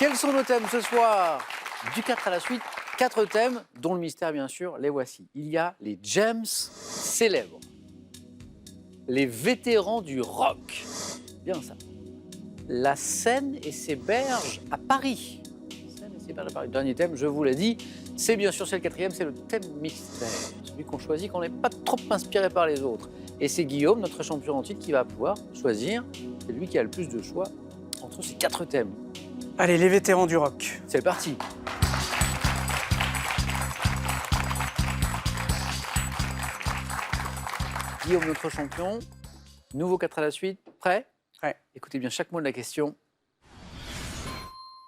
Quels sont nos thèmes ce soir? Du 4 à la suite, 4 thèmes, dont le mystère bien sûr, les voici. Il y a les James célèbres, les vétérans du rock, bien ça. La Seine et ses berges à Paris. Seine et ses berges à Paris. Dernier thème, je vous l'ai dit, c'est bien sûr, c'est le 4e, c'est le thème mystère. Celui qu'on choisit, qu'on n'est pas trop inspiré par les autres. Et c'est Guillaume, notre champion en titre, qui va pouvoir choisir. C'est lui qui a le plus de choix entre ces 4 thèmes. Allez, les vétérans du rock. C'est parti. Guillaume, notre champion. Nouveau 4 à la suite. Prêt? Ouais. Écoutez bien chaque mot de la question.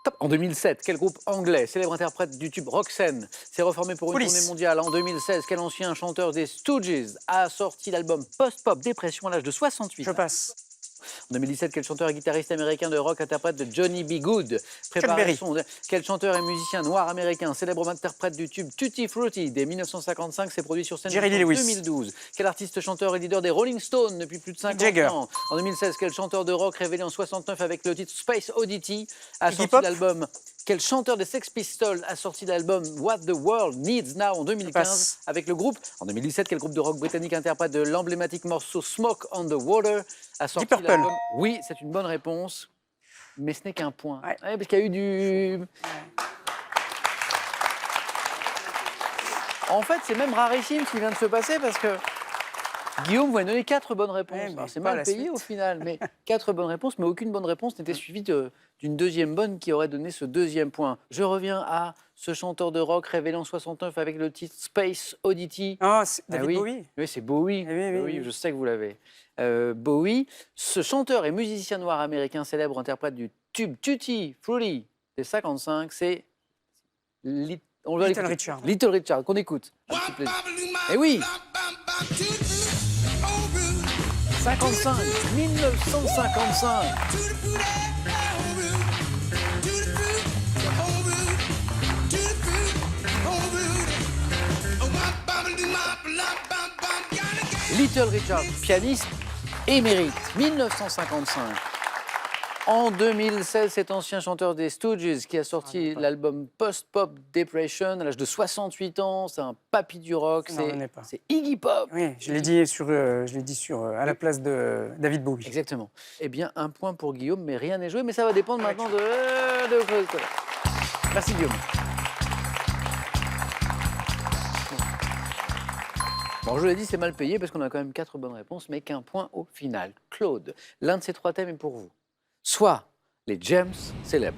Top. En 2007, quel groupe anglais, célèbre interprète du tube Roxanne, s'est reformé pour une Police. tournée mondiale? En 2016, quel ancien chanteur des Stooges a sorti l'album Post-Pop Dépression à l'âge de 68 Je ans? passe. En 2017, quel chanteur et guitariste américain de rock interprète de Johnny B. Good? Berry. Quel chanteur et musicien noir américain, célèbre interprète du tube Tutti Frutti dès 1955, s'est produit sur scène Jerry Lee en Lewis. 2012? Quel artiste, chanteur et leader des Rolling Stones depuis plus de 50 Jagger. ans? En 2016, quel chanteur de rock révélé en 69 avec le titre Space Oddity a Iggy sorti Pop. l'album? Quel chanteur des Sex Pistols a sorti l'album What the World Needs Now en 2015 passe. avec le groupe? En 2017, quel groupe de rock britannique interprète de l'emblématique morceau Smoke on the Water a sorti Purple. l'album? Oui, c'est une bonne réponse, mais ce n'est qu'un point. Ouais. Ouais, parce qu'il y a eu du... En fait, c'est même rarissime ce qui vient de se passer parce que Guillaume vous a donné 4 bonnes réponses. Ouais, mais Alors, c'est pas mal la payé suite. au final, mais 4 bonnes réponses, mais aucune bonne réponse n'était suivie d'une deuxième bonne qui aurait donné ce deuxième point. Je reviens à ce chanteur de rock révélé en 69 avec le titre Space Oddity. Oh, c'est David oui. Bowie. Oui, c'est Bowie. Oui, Je sais que vous l'avez. Bowie, ce chanteur et musicien noir américain célèbre interprète du tube Tutti Frutti des 55, c'est on va Little l'écouter. Richard. Little Richard, qu'on écoute. Un petit plaisir. Eh oui, 55, 1955. Little Richard, pianiste émérite, 1955. En 2016, cet ancien chanteur des Stooges qui a sorti l'album Post-Pop Depression à l'âge de 68 ans, c'est un papy du rock, Non, on n'est pas. c'est Iggy Pop. Oui, je l'ai dit à la place de David Bowie. Exactement. Eh bien, un point pour Guillaume, mais rien n'est joué, mais ça va dépendre maintenant de... Merci Guillaume. Bon, je l'ai dit, c'est mal payé parce qu'on a quand même 4 bonnes réponses, mais qu'un point au final. Claude, l'un de ces 3 thèmes est pour vous. Soit les James célèbres,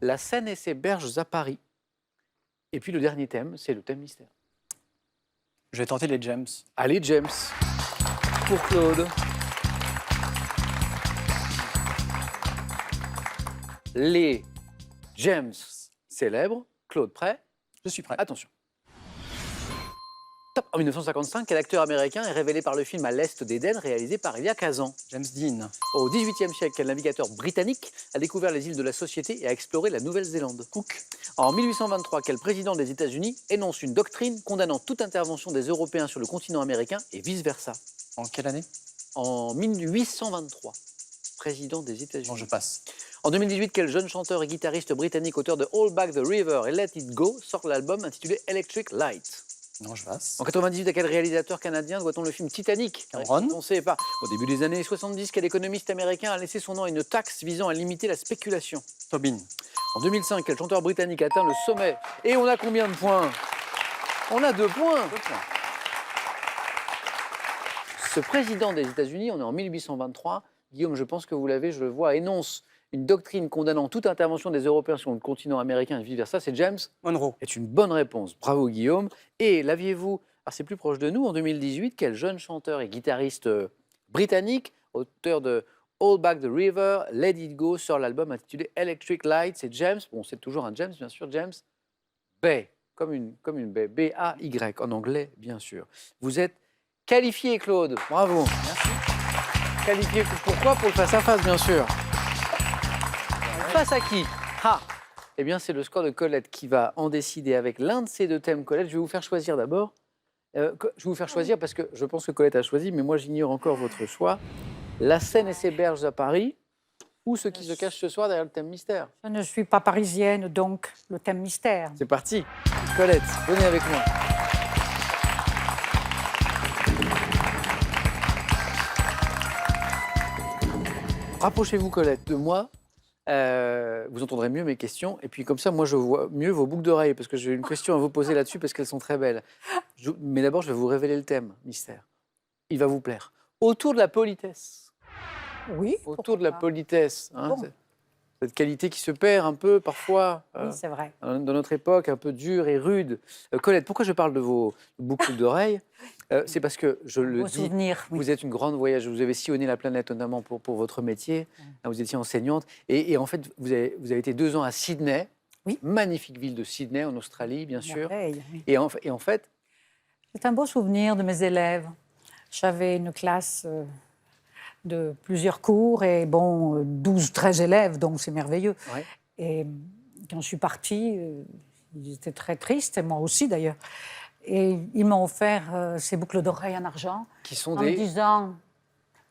la Seine et ses berges à Paris, et puis le dernier thème, c'est le thème mystère. Je vais tenter les James. Allez, James, pour Claude. Les James célèbres. Claude, prêt? Je suis prêt. Attention. Top. En 1955, quel acteur américain est révélé par le film À l'Est d'Éden, réalisé par Elia Kazan? James Dean. Au XVIIIe siècle, quel navigateur britannique a découvert les îles de la Société et a exploré la Nouvelle-Zélande? Cook. En 1823, quel président des États-Unis énonce une doctrine condamnant toute intervention des Européens sur le continent américain et vice-versa? En quelle année? En 1823, président des États-Unis. Bon, je passe. En 2018, quel jeune chanteur et guitariste britannique, auteur de All Back the River et Let It Go, sort l'album intitulé Electric Light? Non, je passe. En 98, à quel réalisateur canadien doit-on le film Titanic? Cameron. On ne sait pas. Au début des années 70, quel économiste américain a laissé son nom à une taxe visant à limiter la spéculation? Tobin. En 2005, quel chanteur britannique atteint le sommet? Et on a combien de points? On a 2 points. 2 points. Ce président des États-Unis, on est en 1823. Guillaume, je pense que vous l'avez, je le vois, énonce une doctrine condamnant toute intervention des Européens sur le continent américain et vice-versa. C'est James Monroe. est une bonne réponse. Bravo Guillaume. Et l'aviez-vous, alors c'est plus proche de nous, en 2018, quel jeune chanteur et guitariste britannique, auteur de All Back the River, Let It Go, sur l'album intitulé Electric Light? C'est James, bon c'est toujours un James bien sûr, James Bay, comme une baie, B-A-Y en anglais bien sûr. Vous êtes qualifié Claude, bravo. Merci. Qualifié pourquoi? Pour le face-à-face bien sûr. Face à qui? Eh bien, c'est le score de Colette qui va en décider avec l'un de ces 2 thèmes. Colette, je vais vous faire choisir d'abord. Je vais vous faire choisir parce que je pense que Colette a choisi, mais moi, j'ignore encore votre choix. La Seine et ses berges à Paris ou ce qui se cache ce soir derrière le thème mystère. Je ne suis pas parisienne, donc le thème mystère. C'est parti. Colette, venez avec moi. Rapprochez-vous, Colette, de moi. Vous entendrez mieux mes questions. Et puis comme ça, moi, je vois mieux vos boucles d'oreilles parce que j'ai une question à vous poser là-dessus parce qu'elles sont très belles. Mais d'abord, je vais vous révéler le thème mystère. Il va vous plaire. Autour de la politesse. Oui. Autour de la politesse. Hein, Bon. cette qualité qui se perd un peu parfois Oui, c'est vrai. dans notre époque, un peu dure et rude. Colette, pourquoi je parle de vos boucles d'oreilles C'est parce que, je le Vos dis, souvenirs, oui. vous êtes une grande voyageuse. Vous avez sillonné la planète, notamment pour votre métier. Vous étiez enseignante. Et en fait, vous avez été 2 ans à Sydney. Oui. Magnifique ville de Sydney, en Australie, bien sûr. Merveille, oui. Et en fait, C'est un beau souvenir de mes élèves. J'avais une classe de plusieurs cours et bon, 12, 13 élèves, donc c'est merveilleux. ouais, Et quand je suis partie, ils étaient très tristes, et moi aussi d'ailleurs. Et ils m'ont offert ces boucles d'oreilles en argent qui sont en me des... disant,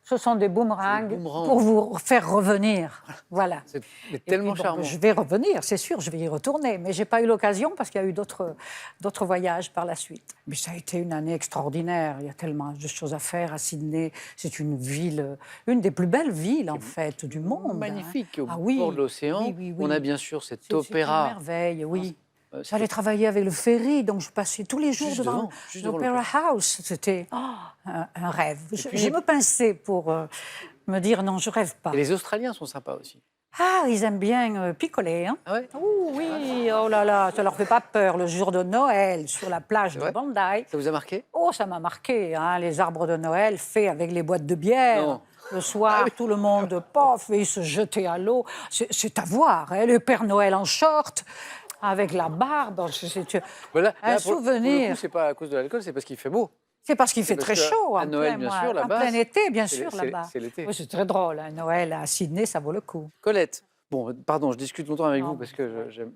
ce sont des boomerangs Des boomerangs. pour vous faire revenir. Voilà. C'est Et tellement puis, bon, charmant. je vais revenir, c'est sûr, je vais y retourner. Mais je n'ai pas eu l'occasion parce qu'il y a eu d'autres voyages par la suite. Mais ça a été une année extraordinaire. Il y a tellement de choses à faire à Sydney. C'est une ville, une des plus belles villes, en fait, du monde. hein. Magnifique, au Ah oui, bord de l'océan. oui, oui, oui. On a bien sûr cet C'est une opéra. merveille, oui. C'est- J'allais travailler avec le ferry, donc je passais tous les jours Juste devant devant l'Opera House. C'était un rêve. puis- Je me pinçais pour me dire non, je rêve pas. Et les Australiens sont sympas aussi. Ah, ils aiment bien picoler, hein. Ah ouais, Oh oui, oh là là, ça leur fait pas peur. Le jour de Noël, sur la plage C'est de vrai Bondi, ça vous a marqué? oh, ça m'a marqué, hein, les arbres de Noël faits avec les boîtes de bière. Non. Le soir, tout le monde, pof, et se jetait à l'eau. C'est à voir, hein, le Père Noël en short, avec la barbe. Voilà. Un Là, pour le souvenir. coup, c'est pas à cause de l'alcool, c'est parce qu'il fait beau. C'est parce qu'il fait parce très que chaud. à en Noël, plein bien mois, sûr, en là-bas, plein été, bien c'est- sûr, c'est- là-bas. c'est l'été. Oui, c'est très drôle, hein, Noël à Sydney, ça vaut le coup. Colette, bon, pardon, je discute longtemps avec Non, vous parce que j'aime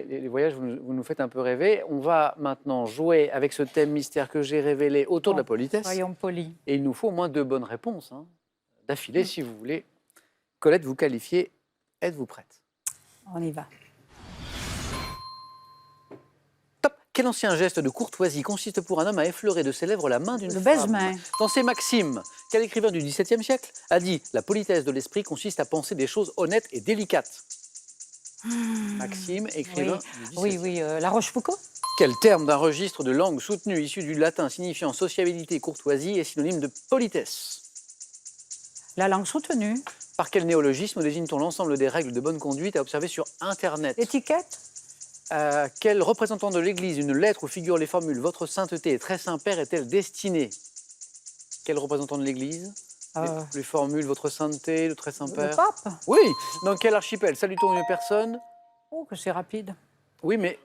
les voyages, vous nous faites un peu rêver. On va maintenant jouer avec ce thème mystère que j'ai révélé autour de la Bon, politesse. Soyons polis. Et il nous faut au moins 2 bonnes réponses, hein, d'affilée, si vous voulez. Colette, vous qualifiez. Êtes-vous prête? On y va. Top. Quel ancien geste de courtoisie consiste pour un homme à effleurer de ses lèvres la main d'une Le femme? baise-main. Dans ses maximes, quel écrivain du XVIIe siècle a dit « La politesse de l'esprit consiste à penser des choses honnêtes et délicates » Maxime, écrivain du XVIIe Oui, siècle. oui, La Rochefoucauld. Quel terme d'un registre de langue soutenue issu du latin signifiant sociabilité et courtoisie est synonyme de politesse? La langue soutenue. Par quel néologisme désigne-t-on l'ensemble des règles de bonne conduite à observer sur Internet? L'étiquette. Quel représentant de l'Église, une lettre où figurent les formules « Votre sainteté et très Saint-Père » est-elle destinée? Quel représentant de l'Église? Les formules « Votre sainteté »,« le très Le Saint-Père ». pape. Oui. Dans quel archipel salue-t-on une personne? Oh, que c'est rapide. Oui, mais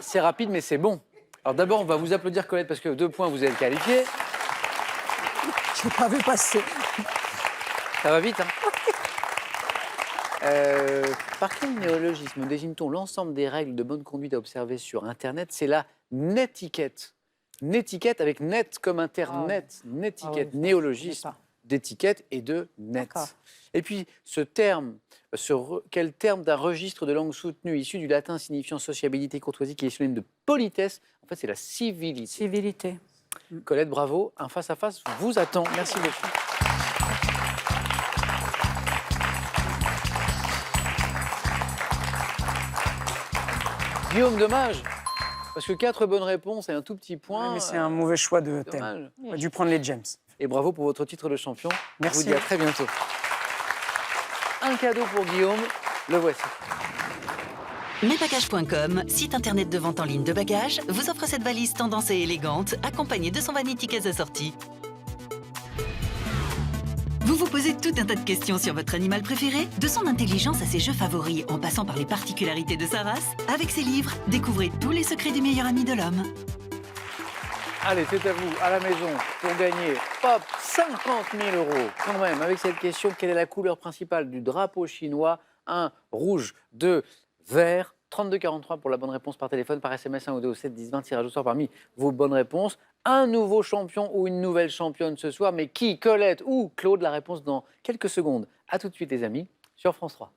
c'est rapide, mais c'est bon. Alors d'abord, on va vous applaudir, Colette, parce que 2 points, vous êtes qualifiés. Je n'ai pas vu passer. Ça va vite, hein? Par quel néologisme désigne-t-on l'ensemble des règles de bonne conduite à observer sur Internet? C'est la netiquette. Netiquette avec net comme Internet. Netiquette, Ah oui, néologisme d'étiquette et de net. D'accord. Et puis, ce terme, quel terme d'un registre de langue soutenue issu du latin signifiant sociabilité, courtoisie, qui est synonyme de politesse, en fait, c'est la civilité. Civilité. Colette, bravo. Un face-à-face vous attend. Merci beaucoup. Guillaume, dommage. Parce que 4 bonnes réponses et un tout petit point. Ouais, mais c'est un mauvais choix de thème. dommage. On a dû prendre les James. Et bravo pour votre titre de champion. Merci. Je vous dis à très bientôt. Un cadeau pour Guillaume, le voici. Mesbagages.com, site internet de vente en ligne de bagages, vous offre cette valise tendance et élégante, accompagnée de son vanity case assorti. Vous vous posez tout un tas de questions sur votre animal préféré, de son intelligence à ses jeux favoris, en passant par les particularités de sa race. Avec ses livres, découvrez tous les secrets du meilleur ami de l'homme. Allez, c'est à vous, à la maison, pour gagner, hop, 50 000 €. Quand même, avec cette question, quelle est la couleur principale du drapeau chinois? 1, rouge, 2, vert, 32-43 pour la bonne réponse par téléphone, par SMS 1 ou 2 au 7 10 20. Tirage au sort parmi vos bonnes réponses. Un nouveau champion ou une nouvelle championne ce soir. Mais qui? Colette ou Claude? La réponse dans quelques secondes. A tout de suite les amis sur France 3.